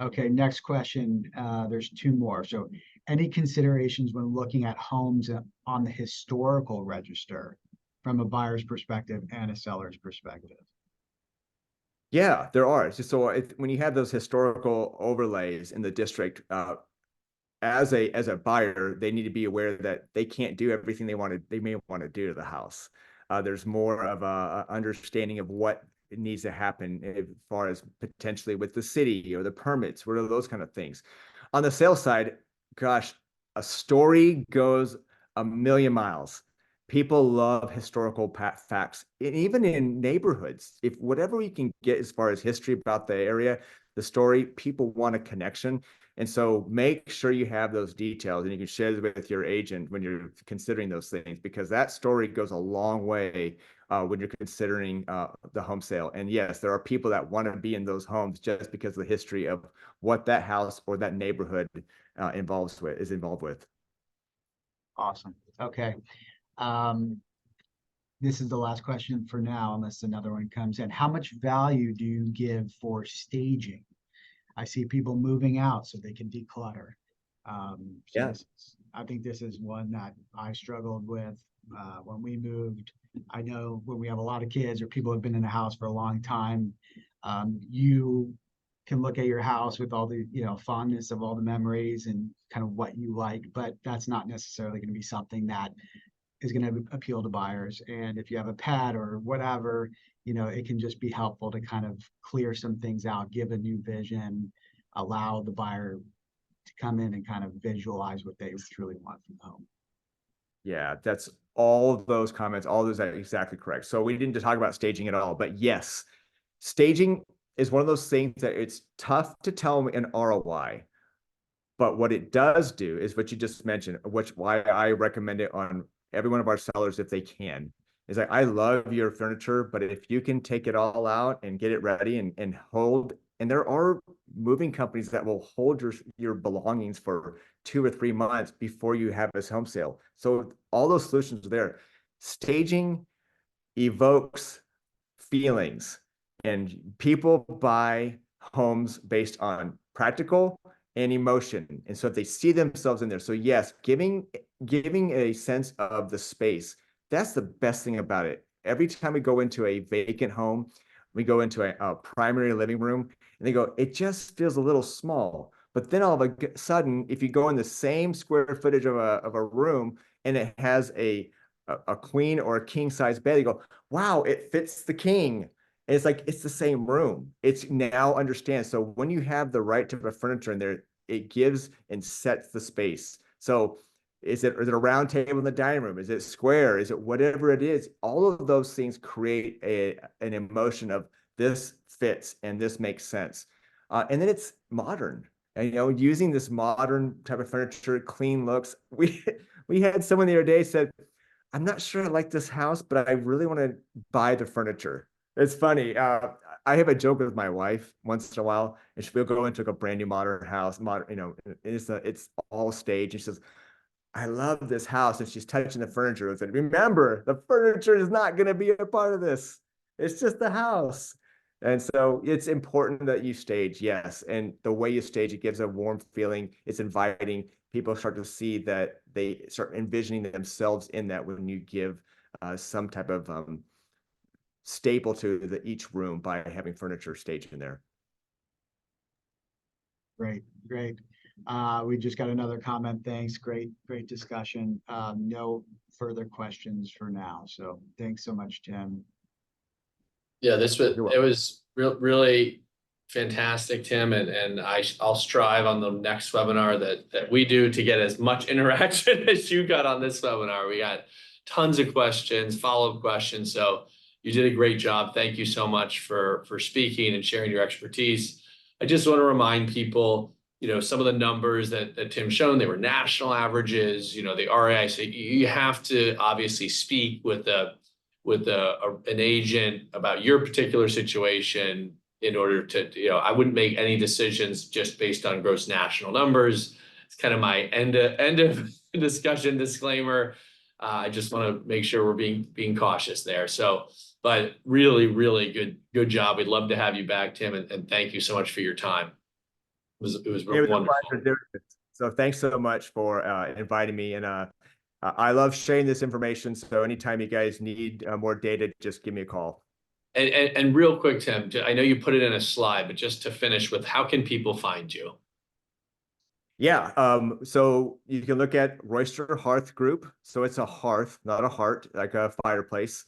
Okay, next question. There's two more. So any considerations when looking at homes on the historical register from a buyer's perspective and a seller's perspective? Yeah, there are. It's just so when you have those historical overlays in the district, as a buyer, they need to be aware that they can't do everything they may want to do to the house. There's more of a understanding of what needs to happen as far as potentially with the city or the permits, what are those kind of things. On the sales side, gosh, a story goes a million miles. People love historical facts, and even in neighborhoods, if whatever we can get as far as history about the area, the story, people want a connection. And so make sure you have those details and you can share it with your agent when you're considering those things, because that story goes a long way when you're considering the home sale. And yes, there are people that want to be in those homes just because of the history of what that house or that neighborhood is involved with. Awesome. Okay. This is the last question for now, unless another one comes in. How much value do you give for staging? I see people moving out so they can declutter. I think this is one that I struggled with when we moved. I know when we have a lot of kids or people have been in the house for a long time, you can look at your house with all the fondness of all the memories and kind of what you like, but that's not necessarily going to be something that is going to appeal to buyers. And if you have a pet or whatever, it can just be helpful to kind of clear some things out, give a new vision, allow the buyer to come in and kind of visualize what they truly want from the home. Yeah, that's all of those comments, all those are exactly correct. So we didn't talk about staging at all, but yes, staging is one of those things that it's tough to tell an ROI. But what it does do is what you just mentioned, why I recommend it on every one of our sellers if they can. Is like, I love your furniture, but if you can take it all out and get it ready and hold, and there are moving companies that will hold your belongings for 2 or 3 months before you have this home sale. So all those solutions are there. Staging evokes feelings, and people buy homes based on practical and emotion. And so if they see themselves in there, so yes, giving a sense of the space, that's the best thing about it. Every time we go into a vacant home, we go into a primary living room and they go, it just feels a little small. But then all of a sudden, if you go in the same square footage of a room and it has a queen or a king size bed, you go, wow, it fits the king. And it's like, it's the same room. It's now understand. So when you have the right type of furniture in there, it gives and sets the space. So is it a round table in the dining room? Is it square? Is it whatever it is? All of those things create an emotion of this fits and this makes sense. And then it's modern. And, you know, using this modern type of furniture, clean looks. We had someone the other day said, I'm not sure I like this house, but I really want to buy the furniture. It's funny. I have a joke with my wife once in a while, and she'll go into like a brand new modern house, modern, you know, it's all staged. And she says, I love this house. And she's touching the furniture. I said, remember, the furniture is not going to be a part of this. It's just the house. And so it's important that you stage, yes. And the way you stage, it gives a warm feeling. It's inviting. People start to see that they start envisioning themselves in that when you give some type of staple to each room by having furniture staged in there. Great, great. We just got another comment. Thanks. Great discussion. No further questions for now. So thanks so much, Tim. Yeah, it was really fantastic, Tim, and I'll strive on the next webinar that we do to get as much interaction as you got on this webinar. We got tons of questions, follow-up questions. So you did a great job. Thank you so much for speaking and sharing your expertise. I just want to remind people, you know, some of the numbers that Tim's shown, they were national averages, you know, the RAI. So you have to obviously speak with an agent about your particular situation in order to, you know, I wouldn't make any decisions just based on gross national numbers. It's kind of my end of discussion disclaimer. I just want to make sure we're being cautious there. So, but really good job. We'd love to have you back, Tim, and thank you so much for your time. It was wonderful. So thanks so much for inviting me, and I love sharing this information. So anytime you guys need more data, just give me a call. And real quick, Tim, I know you put it in a slide, but just to finish with, how can people find you? Yeah, so you can look at Royster Hearth Group. So it's a hearth, not a heart, like a fireplace.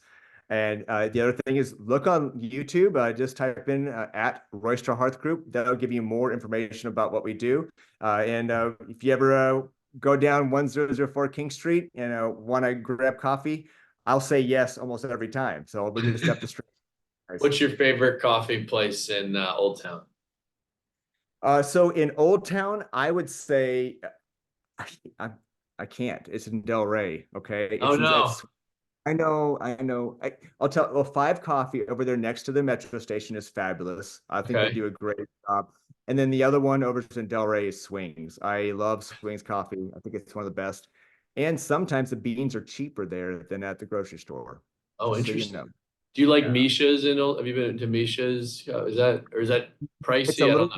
And the other thing is look on YouTube, just type in at Royster Hearth Group. That'll give you more information about what we do. And if you ever go down 1004 King Street and want to grab coffee, I'll say yes almost every time. So we're just up the street. What's your favorite coffee place in Old Town? So in Old Town, I would say I can't. It's in Del Rey. Okay. Oh no. I know. I'll tell. Well, Five Coffee over there next to the metro station is fabulous. I think they do a great job. And then the other one over in Del Rey is Swings. I love Swings Coffee. I think it's one of the best. And sometimes the beans are cheaper there than at the grocery store. Oh, Just interesting. So you know. Do you like Misha's? Have you been to Misha's? Is that pricey? It's a little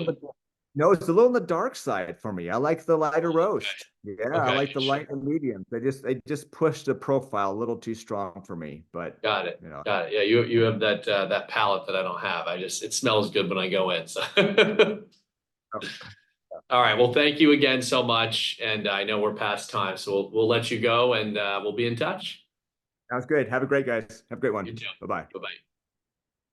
No, it's a little on the dark side for me. I like the lighter roast. Yeah, I like the light and medium. They just push the profile a little too strong for me. But got it. You know. Got it. Yeah, you have that palate that I don't have. It smells good when I go in. So all right. Well, thank you again so much. And I know we're past time, so we'll let you go and we'll be in touch. Sounds good. Have a great guys. Have a great one. You too. Bye-bye. Bye-bye.